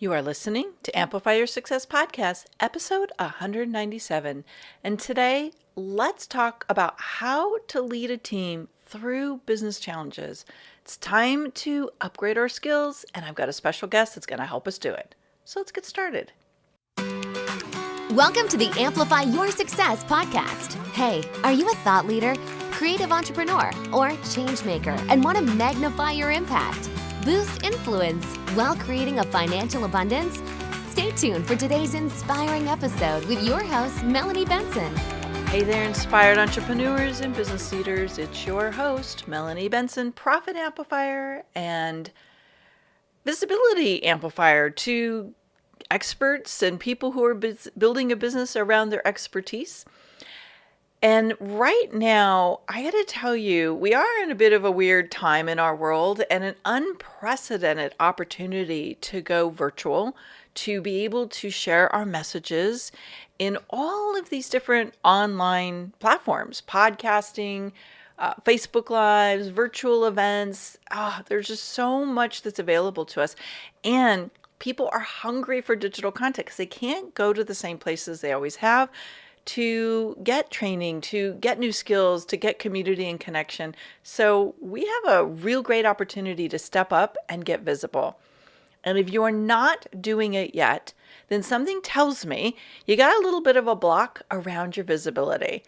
You are listening to Amplify Your Success Podcast, episode 197. And today, let's talk about how to lead a team through business challenges. It's time to upgrade our skills, and I've got a special guest that's going to help us do it. So let's get started. Welcome to the Amplify Your Success Podcast. Hey, are you a thought leader, creative entrepreneur, or change maker and want to magnify your impact? Boost influence while creating a financial abundance? Stay tuned for today's inspiring episode with your host, Melanie Benson. Hey there, inspired entrepreneurs and business leaders. It's your host, Melanie Benson, profit amplifier and visibility amplifier to experts and people who are building a business around their expertise. And right now, I got to tell you, we are in a bit of a weird time in our world and an unprecedented opportunity to go virtual, to be able to share our messages in all of these different online platforms, podcasting, Facebook Lives, virtual events. There's just so much that's available to us. And people are hungry for digital content because they can't go to the same places they always have to get training, to get new skills, to get community and connection. So we have a real great opportunity to step up and get visible. And if you're not doing it yet, then something tells me you got a little bit of a block around your visibility.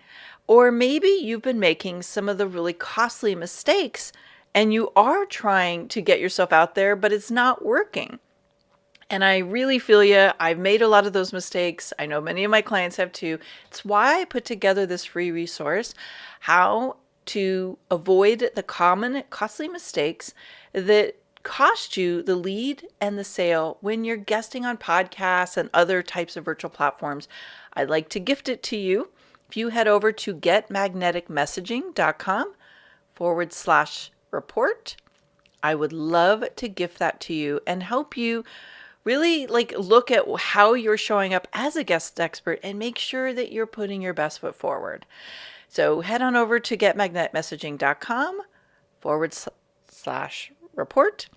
Or maybe you've been making some of the really costly mistakes and you are trying to get yourself out there, but it's not working. And I really feel you. I've made a lot of those mistakes. I know many of my clients have too. It's why I put together this free resource, how to avoid the common costly mistakes that cost you the lead and the sale when you're guesting on podcasts and other types of virtual platforms. I'd like to gift it to you. If you head over to getmagneticmessaging.com/report, I would love to gift that to you and help you really look at how you're showing up as a guest expert and make sure that you're putting your best foot forward. So head on over to getmagneticmessaging.com/report,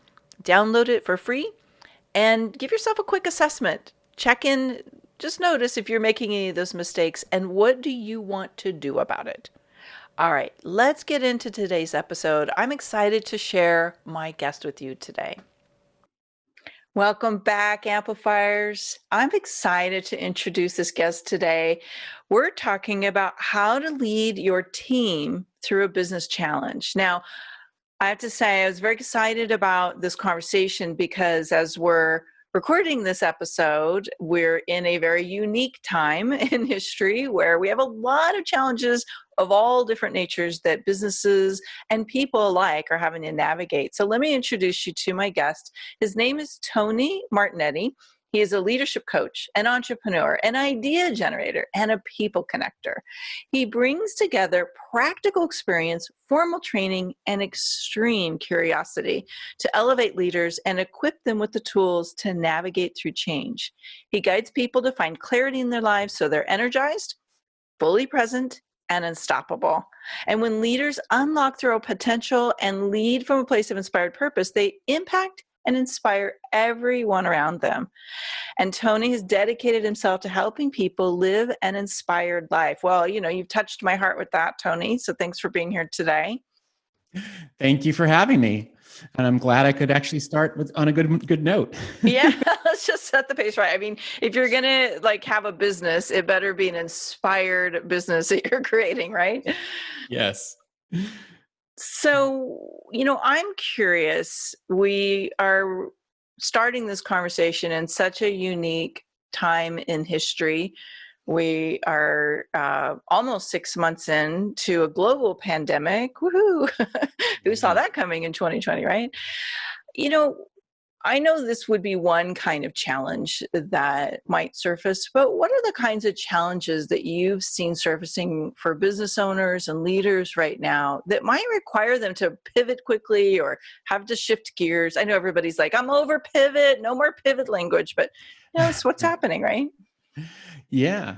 download it for free, and give yourself a quick assessment. Check in, just notice if you're making any of those mistakes and what do you want to do about it. All right, let's get into today's episode. I'm excited to share my guest with you today. Welcome back, Amplifiers. I'm excited to introduce this guest today. We're talking about how to lead your team through a business challenge. Now, I have to say, I was very excited about this conversation because as we're recording this episode, we're in a very unique time in history where we have a lot of challenges of all different natures that businesses and people alike are having to navigate. So let me introduce you to my guest. His name is Tony Martignetti. He is a leadership coach, an entrepreneur, an idea generator, and a people connector. He brings together practical experience, formal training, and extreme curiosity to elevate leaders and equip them with the tools to navigate through change. He guides people to find clarity in their lives so they're energized, fully present, and unstoppable. And when leaders unlock their own potential and lead from a place of inspired purpose, they impact and inspire everyone around them. And Tony has dedicated himself to helping people live an inspired life. Well, you've touched my heart with that, Tony. So thanks for being here today. Thank you for having me. And I'm glad I could actually start on a good note. Yeah, let's just set the pace right. I mean, if you're going to have a business, it better be an inspired business that you're creating, right? Yes. So, I'm curious. We are starting this conversation in such a unique time in history. We are almost 6 months into a global pandemic. Woohoo! Who saw that coming in 2020, right? I know this would be one kind of challenge that might surface, but what are the kinds of challenges that you've seen surfacing for business owners and leaders right now that might require them to pivot quickly or have to shift gears? I know everybody's like, I'm over pivot, no more pivot language, but it's what's happening, right? Yeah.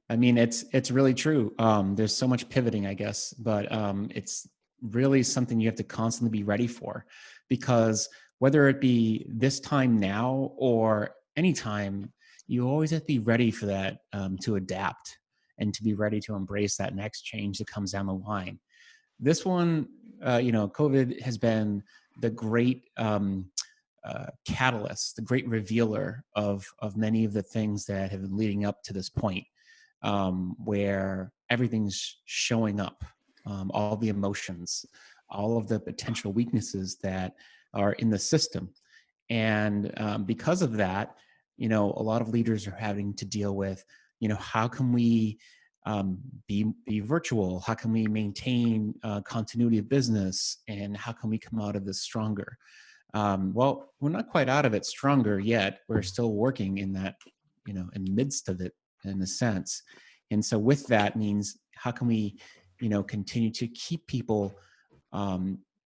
I mean, it's really true. There's so much pivoting, I guess, but it's really something you have to constantly be ready for, because whether it be this time now or anytime, you always have to be ready for that, to adapt and to be ready to embrace that next change that comes down the line. This one, COVID has been the great catalyst, the great revealer of many of the things that have been leading up to this point, where everything's showing up, all the emotions, all of the potential weaknesses that are in the system. And because of that, a lot of leaders are having to deal with, how can we be virtual? How can we maintain continuity of business? And how can we come out of this stronger? Well, we're not quite out of it stronger yet. We're still working in that, in the midst of it, in a sense. And so with that means, how can we, continue to keep people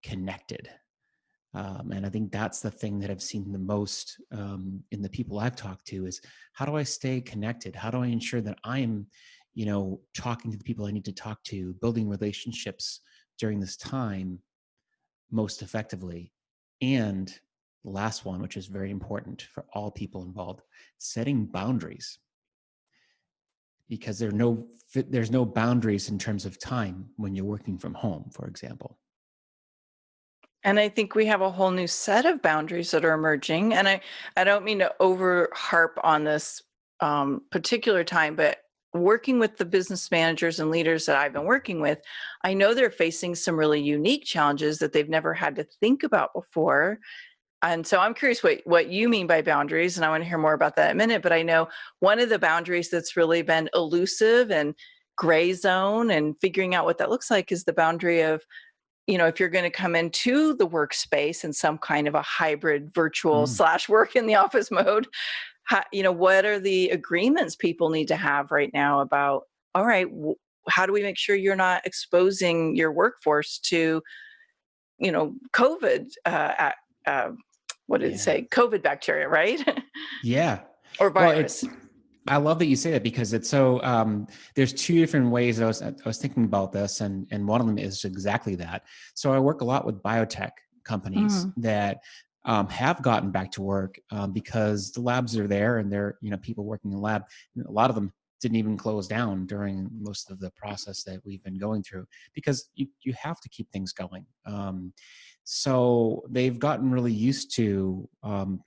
connected? And I think that's the thing that I've seen the most in the people I've talked to is, how do I stay connected? How do I ensure that I'm, talking to the people I need to talk to, building relationships during this time most effectively? And the last one, which is very important for all people involved, setting boundaries. Because there's no boundaries in terms of time when you're working from home, for example. And I think we have a whole new set of boundaries that are emerging. And I don't mean to over harp on this particular time, but working with the business managers and leaders that I've been working with, I know they're facing some really unique challenges that they've never had to think about before. And so I'm curious what you mean by boundaries, and I want to hear more about that in a minute. But I know one of the boundaries that's really been elusive and gray zone and figuring out what that looks like is the boundary of, if you're going to come into the workspace in some kind of a hybrid virtual / work in the office mode, what are the agreements people need to have right now about, all right, how do we make sure you're not exposing your workforce to, COVID, what did it say? COVID bacteria, right? Yeah. Or virus. Well, I love that you say that, because it's so, there's two different ways I was thinking about this, and one of them is exactly that. So I work a lot with biotech companies that have gotten back to work because the labs are there, and they're, people working in the lab. A lot of them didn't even close down during most of the process that we've been going through, because you have to keep things going. So they've gotten really used to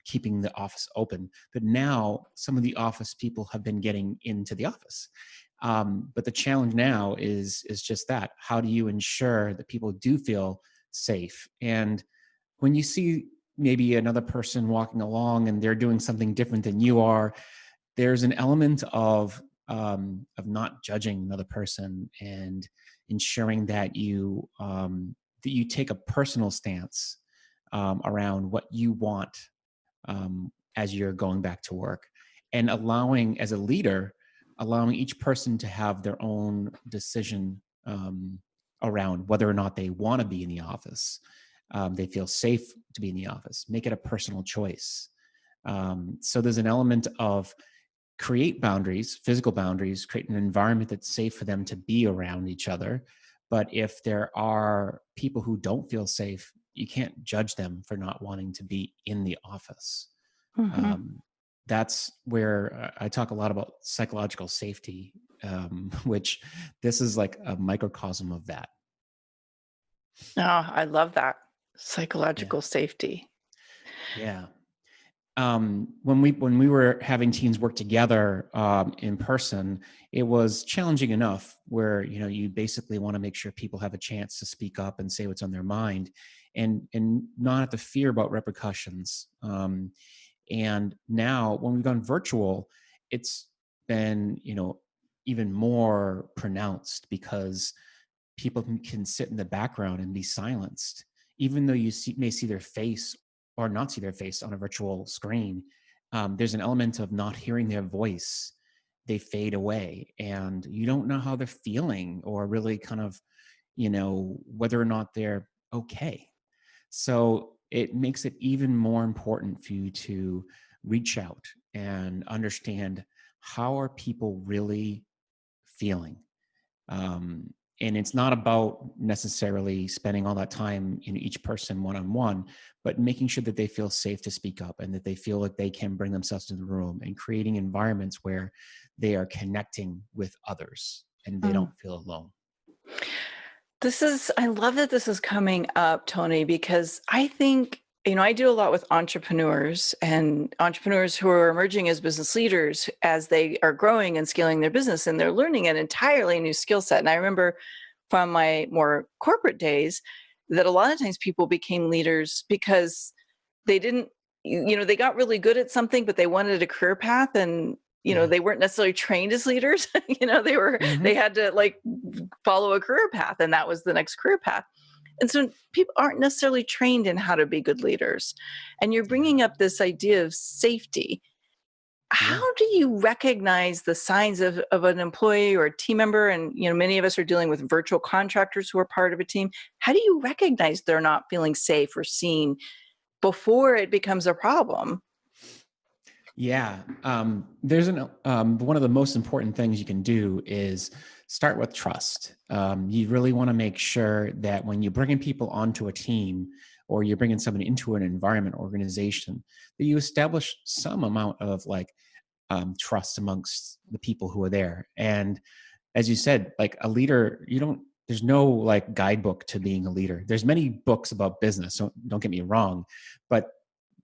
keeping the office open. But now some of the office people have been getting into the office. But the challenge now is just that. How do you ensure that people do feel safe? And when you see maybe another person walking along and they're doing something different than you are, there's an element of not judging another person and ensuring that you take a personal stance around what you want as you're going back to work, and allowing, as a leader, allowing each person to have their own decision around whether or not they want to be in the office. They feel safe to be in the office. Make it a personal choice. So there's an element of create boundaries, physical boundaries, create an environment that's safe for them to be around each other. But if there are people who don't feel safe, you can't judge them for not wanting to be in the office. That's where I talk a lot about psychological safety, which this is like a microcosm of that. Oh, I love that. Psychological safety. Yeah. When we were having teams work together in person, it was challenging enough where, you basically want to make sure people have a chance to speak up and say what's on their mind, and not have to fear about repercussions. And now when we've gone virtual, it's been, even more pronounced, because people can sit in the background and be silenced, even though you may see their face or not see their face on a virtual screen. There's an element of not hearing their voice. They fade away, and you don't know how they're feeling, or really kind of, whether or not they're okay. So it makes it even more important for you to reach out and understand, how are people really feeling? And it's not about necessarily spending all that time in each person one-on-one, but making sure that they feel safe to speak up and that they feel like they can bring themselves to the room, and creating environments where they are connecting with others and they don't feel alone. I love that this is coming up, Tony, because I think, I do a lot with entrepreneurs and entrepreneurs who are emerging as business leaders as they are growing and scaling their business, and they're learning an entirely new skill set. And I remember from my more corporate days that a lot of times people became leaders because they didn't, they got really good at something, but they wanted a career path, and they weren't necessarily trained as leaders. They had to follow a career path, and that was the next career path. And so people aren't necessarily trained in how to be good leaders. And you're bringing up this idea of safety. How do you recognize the signs of an employee or a team member? And, many of us are dealing with virtual contractors who are part of a team. How do you recognize they're not feeling safe or seen before it becomes a problem? Yeah. There's one of the most important things you can do is start with trust. You really want to make sure that when you're bringing people onto a team, or you're bringing someone into an environment, organization, that you establish some amount of trust amongst the people who are there. And as you said, a leader, there's no guidebook to being a leader. There's many books about business, so don't get me wrong, but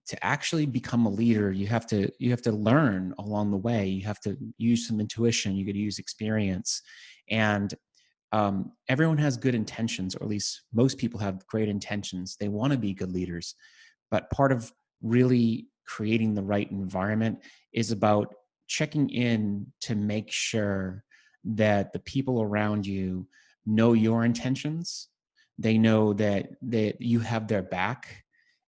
to actually become a leader, you have to learn along the way. You have to use some intuition. You got to use experience, and everyone has good intentions, or at least most people have great intentions. They want to be good leaders, but part of really creating the right environment is about checking in to make sure that the people around you know your intentions. They know that you have their back,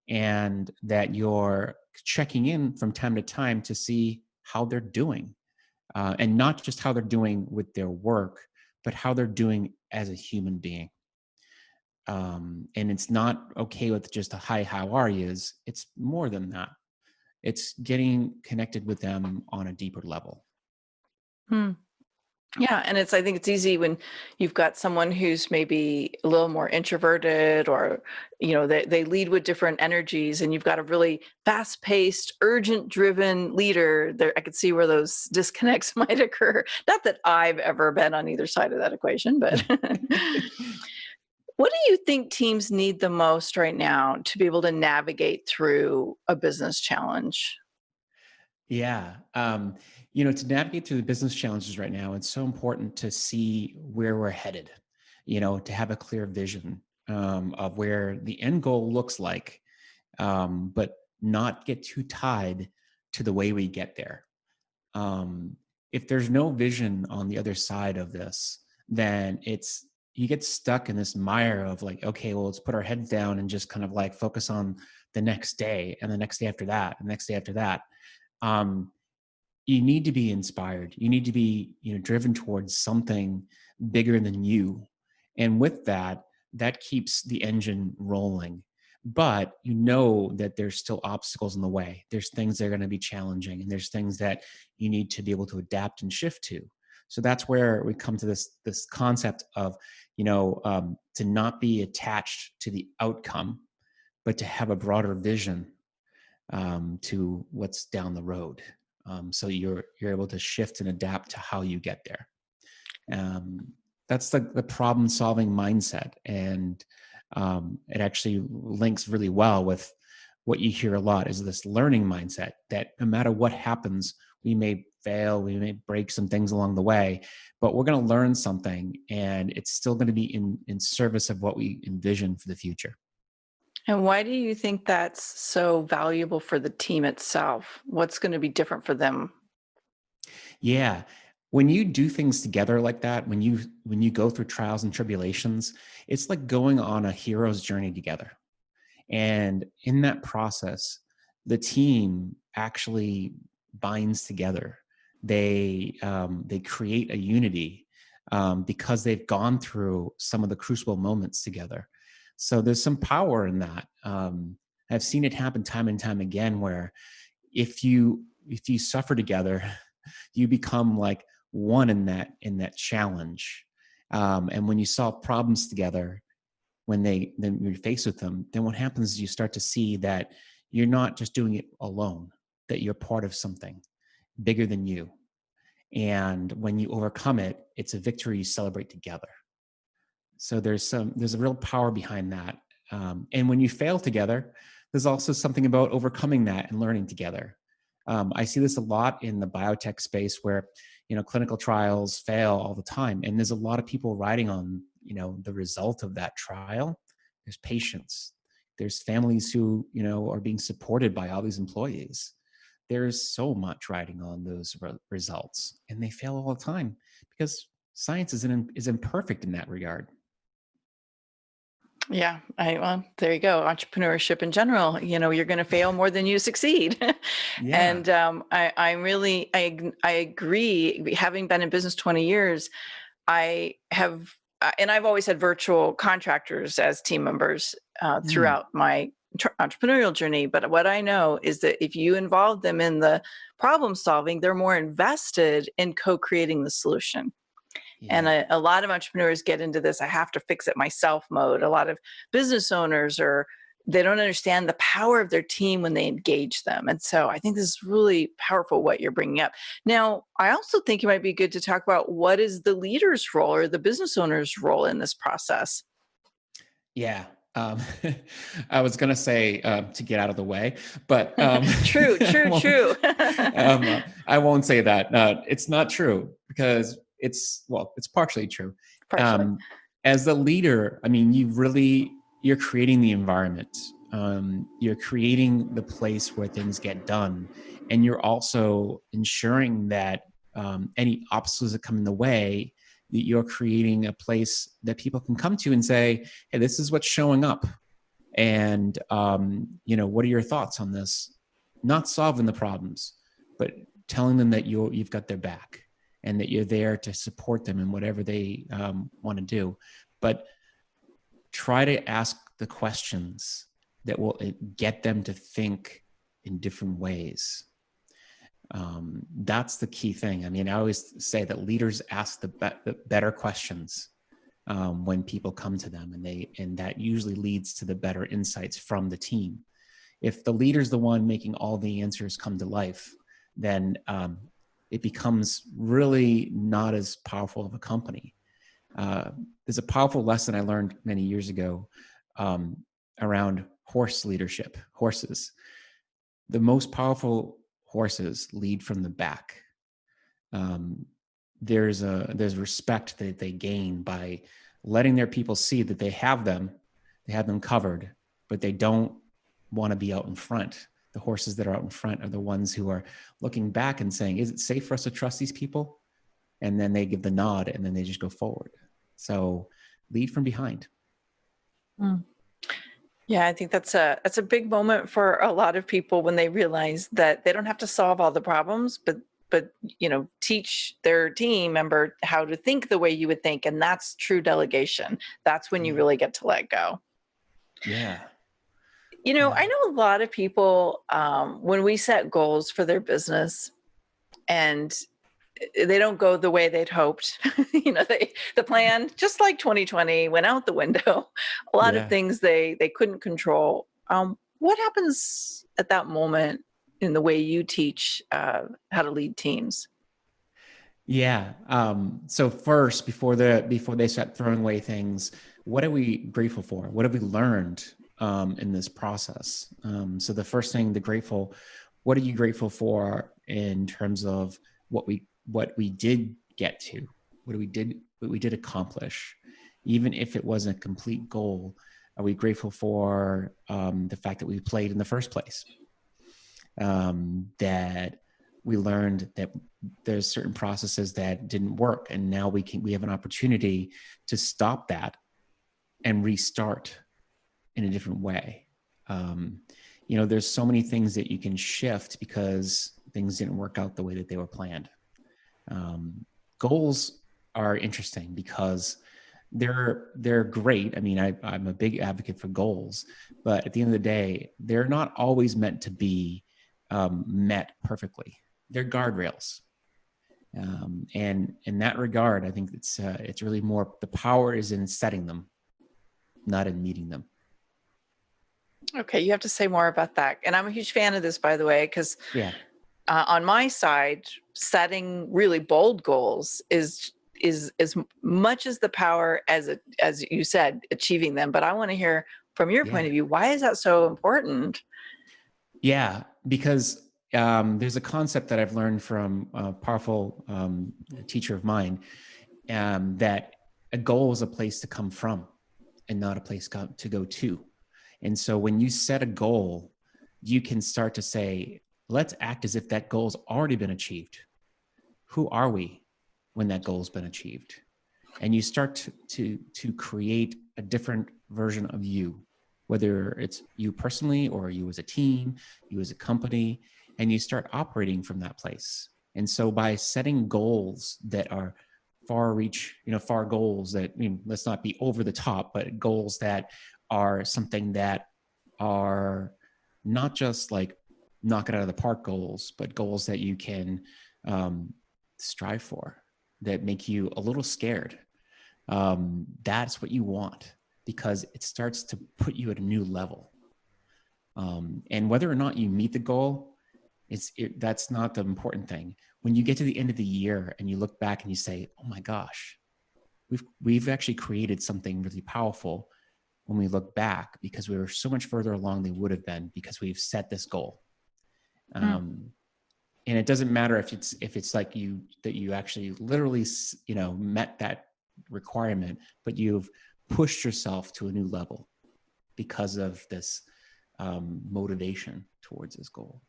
and that you're checking in from time to time to see how they're doing, and not just how they're doing with their work, but how they're doing as a human being. And it's not okay with just a hi, how are yous. It's more than that. It's getting connected with them on a deeper level. Yeah. And I think it's easy when you've got someone who's maybe a little more introverted, or, they lead with different energies, and you've got a really fast paced, urgent driven leader there. I could see where those disconnects might occur. Not that I've ever been on either side of that equation, but what do you think teams need the most right now to be able to navigate through a business challenge? Yeah. To navigate through the business challenges right now, it's so important to see where we're headed, to have a clear vision of where the end goal looks like, but not get too tied to the way we get there. If there's no vision on the other side of this, then you get stuck in this mire of okay, well, let's put our heads down and just kind of focus on the next day, and the next day after that, and the next day after that. You need to be inspired. You need to be, driven towards something bigger than you. And with that keeps the engine rolling. But that there's still obstacles in the way. There's things that are going to be challenging, and there's things that you need to be able to adapt and shift to. So that's where we come to this concept of, to not be attached to the outcome, but to have a broader vision to what's down the road. So you're able to shift and adapt to how you get there. That's the problem solving mindset. And it actually links really well with what you hear a lot, is this learning mindset, that no matter what happens, we may fail, we may break some things along the way, but we're going to learn something, and it's still going to be in service of what we envision for the future. And why do you think that's so valuable for the team itself? What's going to be different for them? Yeah. When you do things together like that, when you go through trials and tribulations, it's like going on a hero's journey together. And in that process, the team actually binds together. They create a unity because they've gone through some of the crucible moments together. So there's some power in that. I've seen it happen time and time again, where if you suffer together, you become like one in that challenge. And when you solve problems together, then you're faced with them, then what happens is you start to see that you're not just doing it alone, that you're part of something bigger than you. And when you overcome it, it's a victory you celebrate together. So there's a real power behind that. And when you fail together, there's also something about overcoming that and learning together. I see this a lot in the biotech space where, clinical trials fail all the time. And there's a lot of people riding on, the result of that trial. There's patients. There's families who, are being supported by all these employees. There's so much riding on those results, and they fail all the time because science is imperfect in that regard. Yeah, well, there you go. Entrepreneurship in general, you're going to fail more than you succeed. Yeah. And I agree. Having been in business 20 years, I have, and I've always had virtual contractors as team members throughout my entrepreneurial journey. But what I know is that if you involve them in the problem solving, they're more invested in co-creating the solution. Yeah. And a lot of entrepreneurs get into this, I have to fix it myself mode. A lot of business owners they don't understand the power of their team when they engage them. And so I think this is really powerful what you're bringing up. Now, I also think it might be good to talk about what is the leader's role or the business owner's role in this process. Yeah. I was going to say to get out of the way, but true. I won't say that. It's not true because it's partially true. Partially. As the leader, I mean, you're creating the environment. You're creating the place where things get done. And you're also ensuring that any obstacles that come in the way, that you're creating a place that people can come to and say, hey, this is what's showing up. And, what are your thoughts on this? Not solving the problems, but telling them that you've got their back and that you're there to support them in whatever they want to do. But try to ask the questions that will get them to think in different ways. That's the key thing. I mean, I always say that leaders ask the better questions when people come to them, and that usually leads to the better insights from the team. If the leader's the one making all the answers come to life, then it becomes really not as powerful of a company. There's a powerful lesson I learned many years ago around horse leadership. Horses, the most powerful horses lead from the back. There's respect that they gain by letting their people see that they have them covered, but they don't want to be out in front. The horses that are out in front are the ones who are looking back and saying, is it safe for us to trust these people? And then they give the nod and then they just go forward. So lead from behind. Yeah, I think that's a big moment for a lot of people when they realize that they don't have to solve all the problems, but teach their team member how to think the way you would think. And that's true delegation. That's when you really get to let go. Yeah. I know a lot of people, when we set goals for their business and they don't go the way they'd hoped, the plan, just like 2020, went out the window. A lot of things they couldn't control. What happens at that moment in the way you teach how to lead teams? Yeah. So first, before they start throwing away things, what are we grateful for? What have we learned in this process? So the first thing, what are you grateful for in terms of what we did get to, what we did accomplish, even if it wasn't a complete goal? Are we grateful for the fact that we played in the first place? That we learned that there's certain processes that didn't work, and now we have an opportunity to stop that and restart in a different way. There's so many things that you can shift because things didn't work out the way that they were planned. Goals are interesting because they're great. I mean, I'm a big advocate for goals, but at the end of the day, they're not always meant to be met perfectly. They're guardrails. And in that regard, I think it's really more, the power is in setting them, not in meeting them. Okay, you have to say more about that. And I'm a huge fan of this, by the way, because on my side, setting really bold goals is as much as the power as you said, achieving them. But I want to hear from your point of view, why is that so important? Yeah, because there's a concept that I've learned from a powerful teacher of mine, that a goal is a place to come from and not a place to go to. And so when you set a goal, you can start to say, let's act as if that goal's already been achieved. Who are we when that goal's been achieved? And you start to create a different version of you, whether it's you personally or you as a team, you as a company, and you start operating from that place. And so by setting goals that are far goals that, let's not be over the top, but goals that are something that are not just like knock it out of the park goals, but goals that you can strive for, that make you a little scared. That's what you want, because it starts to put you at a new level. And whether or not you meet the goal, that's not the important thing. When you get to the end of the year and you look back and you say, oh my gosh, we've actually created something really powerful when we look back, because we were so much further along than we would have been because we've set this goal. And it doesn't matter if it's like that you actually literally, met that requirement, but you've pushed yourself to a new level because of this motivation towards this goal.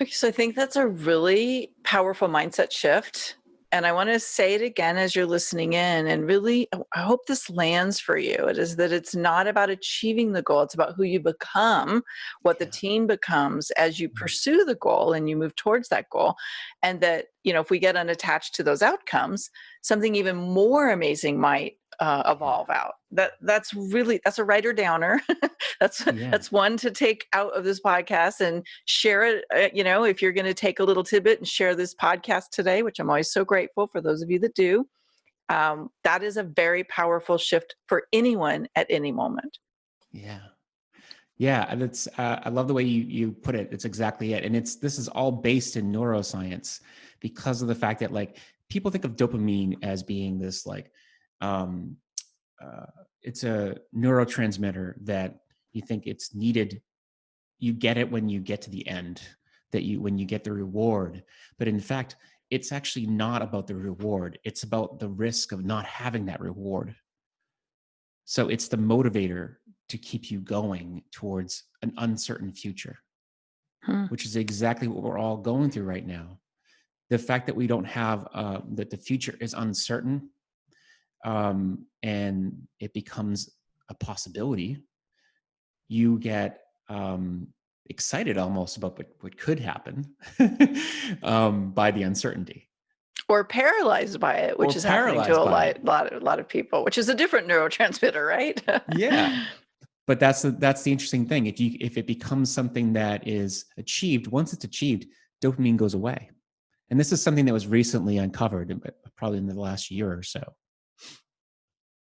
Okay, so I think that's a really powerful mindset shift. And I want to say it again as you're listening in, and really, I hope this lands for you. It is that it's not about achieving the goal. It's about who you become, what the team becomes as you pursue the goal and you move towards that goal. And that, if we get unattached to those outcomes, something even more amazing might evolve out. That's a writer downer. That's one to take out of this podcast and share it. If you're going to take a little tidbit and share this podcast today, which I'm always so grateful for those of you that do, that is a very powerful shift for anyone at any moment. Yeah, and it's I love the way you put it. It's exactly it, and this is all based in neuroscience, because of the fact that like people think of dopamine as being this like it's a neurotransmitter that you think it's needed. You get it when you get to the end, when you get the reward. But in fact, it's actually not about the reward. It's about the risk of not having that reward. So it's the motivator to keep you going towards an uncertain future, which is exactly what we're all going through right now. The fact that we don't have, that the future is uncertain, and it becomes a possibility, you get excited almost about what could happen by the uncertainty. Or paralyzed by it, which is happening to a lot of people, which is a different neurotransmitter, right? Yeah. But that's the interesting thing. If it becomes something that is achieved, once it's achieved, dopamine goes away. And this is something that was recently uncovered, probably in the last year or so.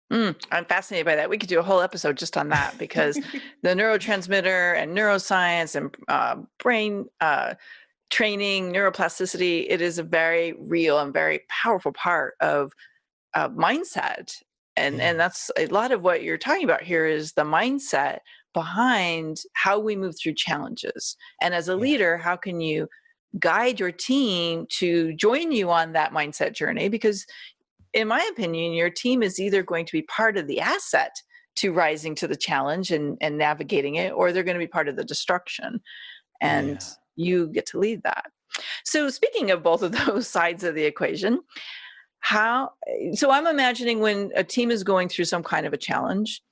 I'm fascinated by that. We could do a whole episode just on that, because the neurotransmitter and neuroscience and brain training, neuroplasticity, it is a very real and very powerful part of mindset. And that's a lot of what you're talking about here, is the mindset behind how we move through challenges. And as a leader, how can you guide your team to join you on that mindset journey? Because in my opinion, your team is either going to be part of the asset to rising to the challenge and navigating it, or they're going to be part of the destruction. And you get to lead that. So speaking of both of those sides of the equation, so I'm imagining when a team is going through some kind of a challenge,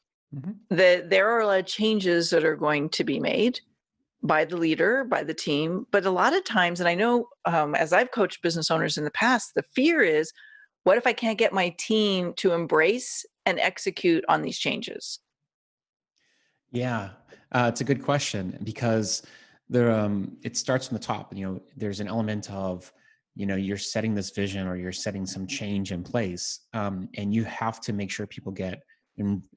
that there are a lot of changes that are going to be made by the leader, by the team. But a lot of times, and I know as I've coached business owners in the past, the fear is, what if I can't get my team to embrace and execute on these changes? Yeah, it's a good question, because it starts from the top. There's an element of you're setting this vision or you're setting some change in place, and you have to make sure people get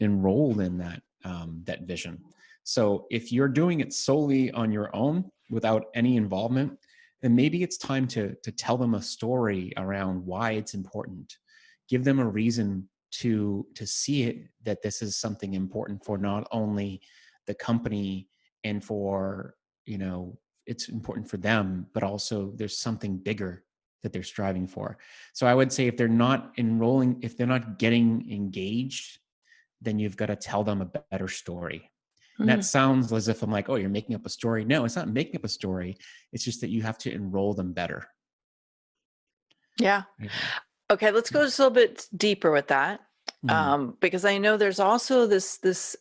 enrolled in that vision. So if you're doing it solely on your own without any involvement, then maybe it's time to tell them a story around why it's important. Give them a reason to see it, that this is something important for not only the company and for, it's important for them, but also there's something bigger that they're striving for. So I would say if they're not enrolling, if they're not getting engaged, then you've got to tell them a better story. And that sounds as if I'm like, oh, you're making up a story. No, it's not making up a story. It's just that you have to enroll them better. Yeah. Okay, let's go just a little bit deeper with that, because I know there's also this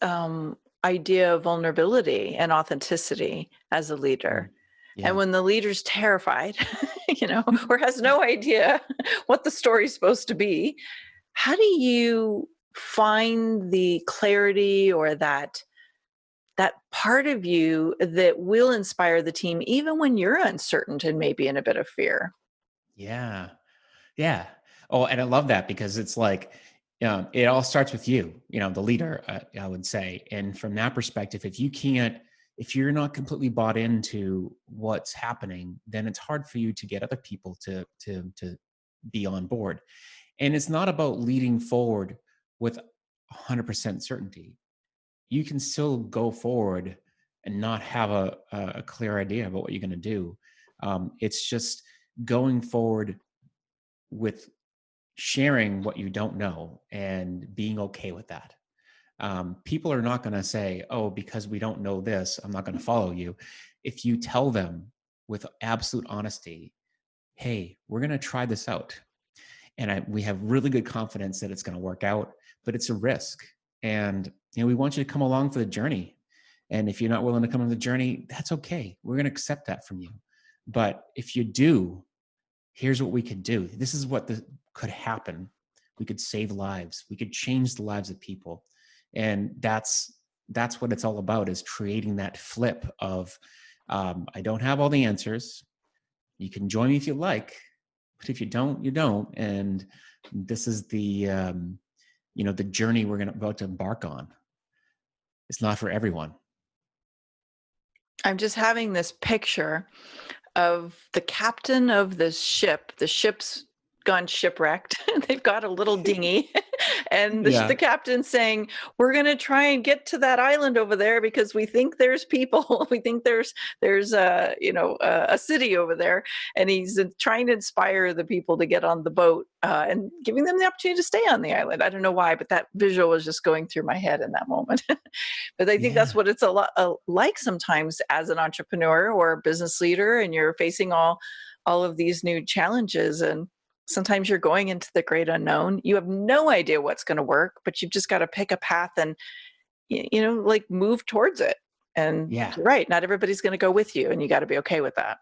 idea of vulnerability and authenticity as a leader. Yeah. And when the leader's terrified, or has no idea what the story's supposed to be, how do you find the clarity or that part of you that will inspire the team, even when you're uncertain and maybe in a bit of fear? Yeah. Yeah. Oh, and I love that, because it's like, it all starts with you, the leader, I would say. And from that perspective, if you're not completely bought into what's happening, then it's hard for you to get other people to be on board. And it's not about leading forward with 100% certainty. You can still go forward and not have a clear idea about what you're going to do. It's just going forward with sharing what you don't know and being okay with that. People are not going to say, oh, because we don't know this, I'm not going to follow you. If you tell them with absolute honesty, hey, we're going to try this out, and we have really good confidence that it's going to work out, but it's a risk. And we want you to come along for the journey. And if you're not willing to come on the journey, that's okay. We're going to accept that from you. But if you do, here's what we could do. This is what could happen. We could save lives. We could change the lives of people. And that's what it's all about, is creating that flip of, I don't have all the answers. You can join me if you like, but if you don't, you don't. And this is the journey we're about to embark on. It's not for everyone. I'm just having this picture of the captain of the ship. The ship's gone shipwrecked. They've got a little dinghy, and the captain saying, "We're going to try and get to that island over there because we think there's people. We think there's a city over there." And he's trying to inspire the people to get on the boat and giving them the opportunity to stay on the island. I don't know why, but that visual was just going through my head in that moment. But I think that's what it's a lot like sometimes as an entrepreneur or a business leader, and you're facing all of these new challenges, and sometimes you're going into the great unknown. You have no idea what's going to work, but you've just got to pick a path and, move towards it. And you're right, not everybody's going to go with you, and you got to be okay with that.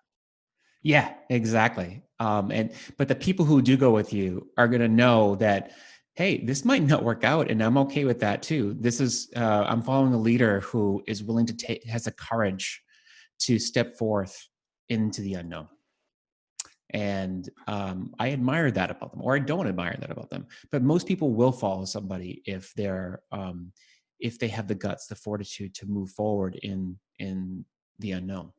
Yeah, exactly. But the people who do go with you are going to know that, hey, this might not work out, and I'm okay with that too. This is, I'm following a leader who is willing to has the courage to step forth into the unknown. And I admire that about them, or I don't admire that about them. But most people will follow somebody if they have the guts, the fortitude to move forward in the unknown.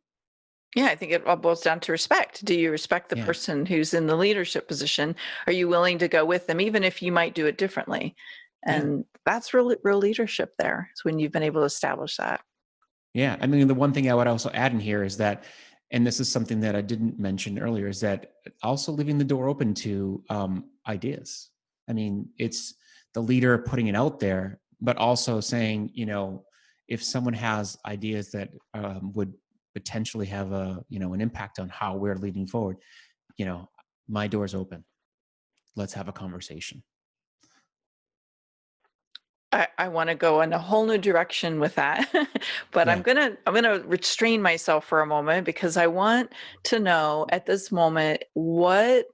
Yeah, I think it all boils down to respect. Do you respect the person who's in the leadership position? Are you willing to go with them, even if you might do it differently? And that's real leadership there. It's when you've been able to establish that. Yeah. I mean, the one thing I would also add in here is that, and this is something that I didn't mention earlier, is that also leaving the door open to ideas. I mean, it's the leader putting it out there, but also saying, if someone has ideas that would potentially have an impact on how we're leading forward, my door's open. Let's have a conversation. I want to go in a whole new direction with that, but I'm gonna restrain myself for a moment, because I want to know at this moment what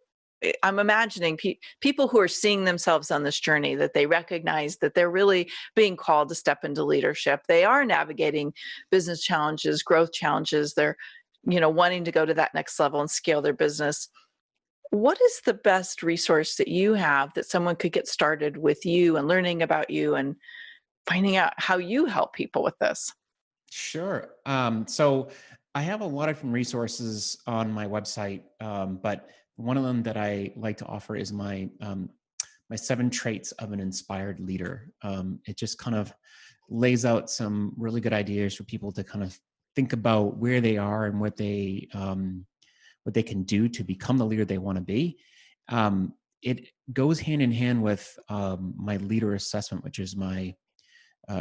I'm imagining. People who are seeing themselves on this journey, that they recognize that they're really being called to step into leadership. They are navigating business challenges, growth challenges. They're wanting to go to that next level and scale their business. what is the best resource that you have that someone could get started with you and learning about you and finding out how you help people with this? Sure. So I have a lot of different resources on my website, but one of them that I like to offer is my 7 traits of an inspired leader. It just kind of lays out some really good ideas for people to kind of think about where they are and what they can do to become the leader they want to be. It goes hand in hand with my leader assessment, which is my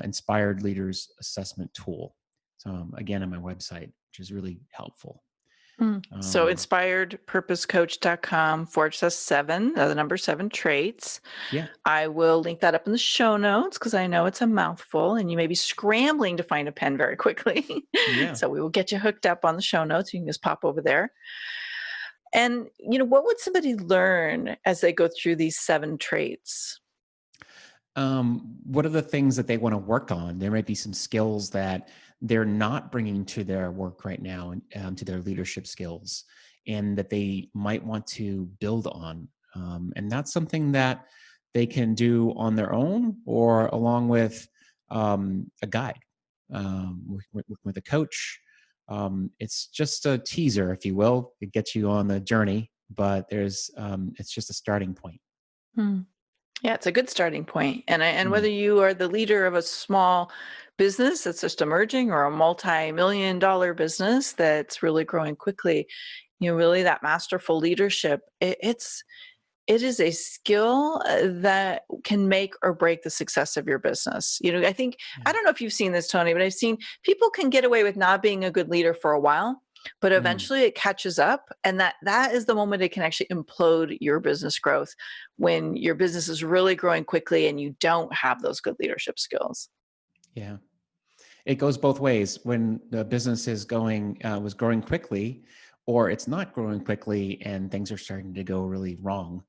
inspired leaders assessment tool. So again, on my website, which is really helpful. So Um, inspiredpurposcoach.com/7, the number 7 traits. yeah, I will link that up in the show notes because I know it's a mouthful and you may be scrambling to find a pen very quickly. yeah. So we will get you hooked up on the show notes. You can just pop over there. And, what would somebody learn as they go through these 7 traits? What are the things that they want to work on? There might be some skills that they're not bringing to their work right now, and to their leadership skills, and that they might want to build on. And that's something that they can do on their own or along with a guide, with a coach. It's just a teaser, if you will. It gets you on the journey, but it's just a starting point. Hmm. Yeah, it's a good starting point. And whether Mm, you are the leader of a small business that's just emerging or a multi-million-dollar business that's really growing quickly, really that masterful leadership, it is a skill that can make or break the success of your business. I think, I yeah. don't know if you've seen this, Tony, but I've seen people can get away with not being a good leader for a while, but Mm. eventually it catches up. And that is the moment it can actually implode your business growth, when your business is really growing quickly and you don't have those good leadership skills. Yeah. It goes both ways. When the business was growing quickly, or it's not growing quickly and things are starting to go really wrong,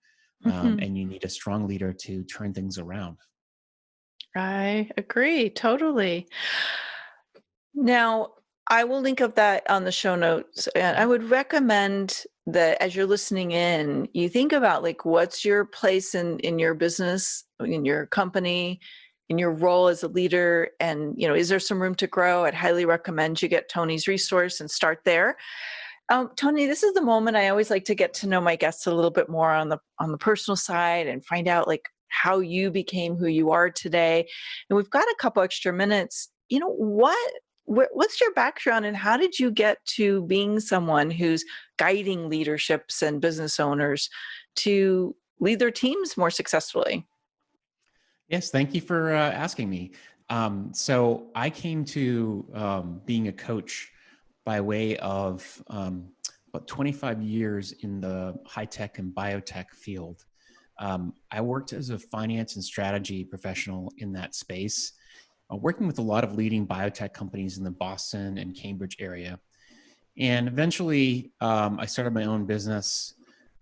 Mhm. and you need a strong leader to turn things around. I agree totally. Now, I will link up that on the show notes. And I Mhm. would recommend that as you're listening in, you think about like what's your place in your business, in your company, in your role as a leader, and is there some room to grow? I'd highly recommend you get Tony's resource and start there. Tony, this is the moment I always like to get to know my guests a little bit more on the personal side and find out like how you became who you are today. And we've got a couple extra minutes. What's your background and how did you get to being someone who's guiding leaderships and business owners to lead their teams more successfully? Yes, thank you for asking me. So I came to being a coach by way of about 25 years in the high tech and biotech field. I worked as a finance and strategy professional in that space, working with a lot of leading biotech companies in the Boston and Cambridge area. And eventually, I started my own business,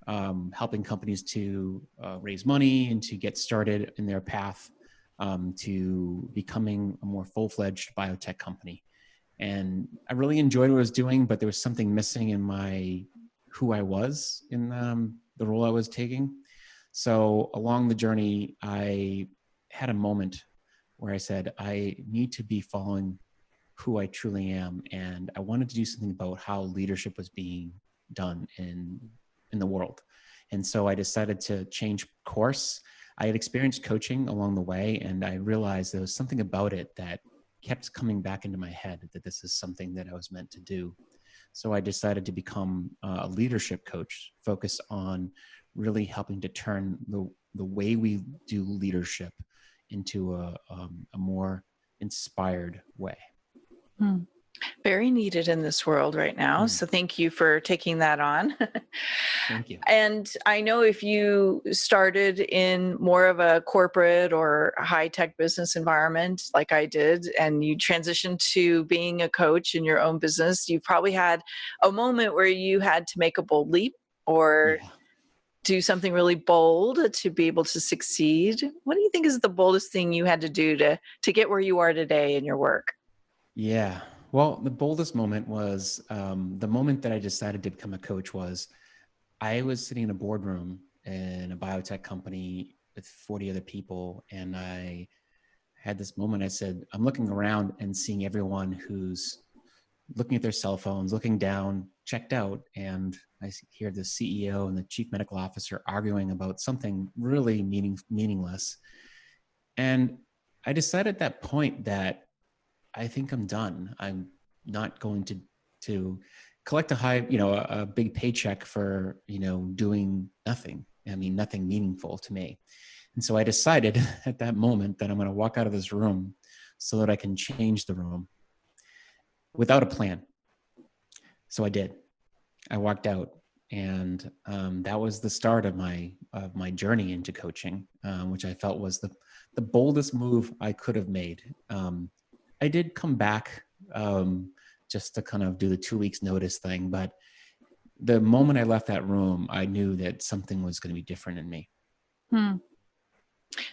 helping companies to raise money and to get started in their path to becoming a more full-fledged biotech company. And I really enjoyed what I was doing, but there was something missing in who I was in the role I was taking. So along the journey, I had a moment where I said, I need to be following who I truly am. And I wanted to do something about how leadership was being done in the world. And so I decided to change course. I had experienced coaching along the way, and I realized there was something about it that kept coming back into my head, that this is something that I was meant to do. So I decided to become a leadership coach, focused on really helping to turn the way we do leadership into a more inspired way. Hmm. Very needed in this world right now. Mm, So thank you for taking that on. thank you. And I know if you started in more of a corporate or high tech business environment like I did, and you transitioned to being a coach in your own business, you probably had a moment where you had to make a bold leap or Yeah. do something really bold to be able to succeed. What do you think is the boldest thing you had to do to get where you are today in your work? Yeah. Well, the boldest moment was the moment that I decided to become a coach was I was sitting in a boardroom in a biotech company with 40 other people. And I had this moment. I said, I'm looking around and seeing everyone who's looking at their cell phones, looking down, checked out. And I hear the CEO and the chief medical officer arguing about something really meaningless. And I decided at that point that I think I'm done. I'm not going to collect a big paycheck for, doing nothing. I mean, nothing meaningful to me. And so I decided at that moment that I'm going to walk out of this room so that I can change the room without a plan. So I did. I walked out, and that was the start of my journey into coaching, which I felt was the boldest move I could have made. I did come back just to kind of do the 2 weeks notice thing, but the moment I left that room, I knew that something was going to be different in me.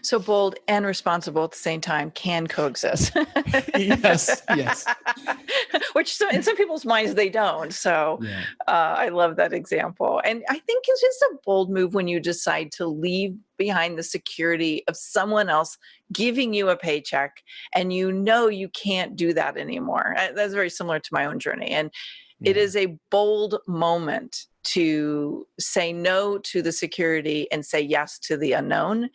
So bold and responsible at the same time can coexist. Yes. Which in some people's minds, they don't. So Yeah. I love that example. And I think it's just a bold move when you decide to leave behind the security of someone else giving you a paycheck, and you can't do that anymore. That's very similar to my own journey. And it is a bold moment to say no to the security and say yes to the unknown,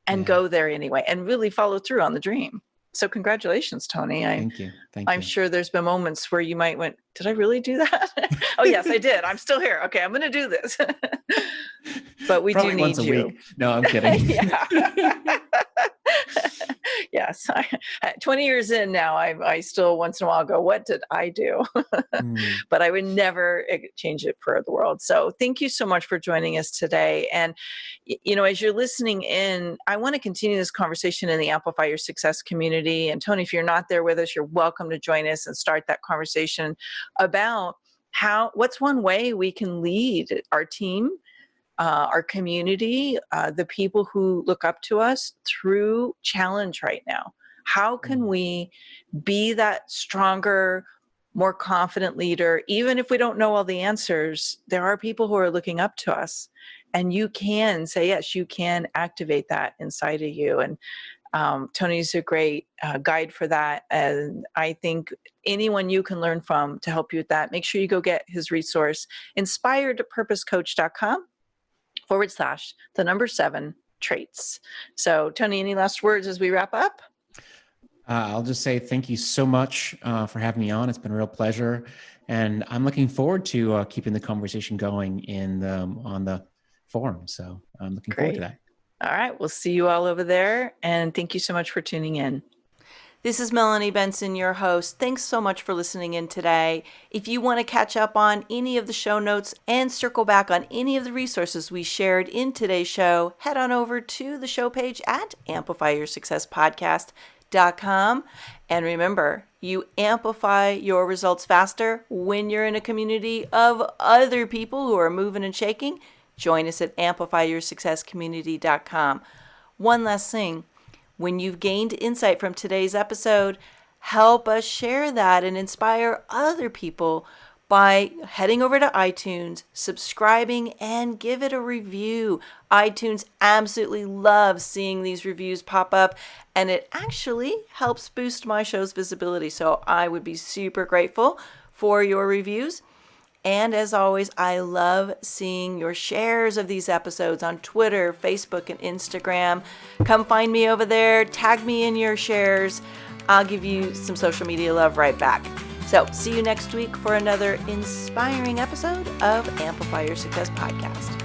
and go there anyway, and really follow through on the dream. So congratulations, Tony. Thank you. I'm sure there's been moments where you might went, did I really do that? Oh, yes, I did. I'm still here. Okay, I'm going to do this. But we Probably do need once a you. week. No, I'm kidding. Yes. 20 years in now, I still once in a while go, what did I do? But I would never change it for the world. So thank you so much for joining us today. And, as you're listening in, I want to continue this conversation in the Amplify Your Success community. And Tony, if you're not there with us, you're welcome to join us and start that conversation about what's one way we can lead our team, our community, the people who look up to us through challenge right now. How can we be that stronger, more confident leader? Even if we don't know all the answers, there are people who are looking up to us, and you can say, yes, you can activate that inside of you. And Tony's a great guide for that. And I think anyone you can learn from to help you with that, make sure you go get his resource, inspiredpurposecoach.com/7 traits. So Tony, any last words as we wrap up? I'll just say thank you so much for having me on. It's been a real pleasure. And I'm looking forward to keeping the conversation going on the forum. So I'm looking forward to that. All right. We'll see you all over there. And thank you so much for tuning in. This is Melanie Benson, your host. Thanks so much for listening in today. If you want to catch up on any of the show notes and circle back on any of the resources we shared in today's show, head on over to the show page at amplifyyoursuccesspodcast.com. And remember, you amplify your results faster when you're in a community of other people who are moving and shaking. Join us at amplifyyoursuccesscommunity.com. One last thing. When you've gained insight from today's episode, help us share that and inspire other people by heading over to iTunes, subscribing, and give it a review. iTunes absolutely loves seeing these reviews pop up, and it actually helps boost my show's visibility. So I would be super grateful for your reviews. And as always, I love seeing your shares of these episodes on Twitter, Facebook, and Instagram. Come find me over there. Tag me in your shares. I'll give you some social media love right back. So see you next week for another inspiring episode of Amplify Your Success Podcast.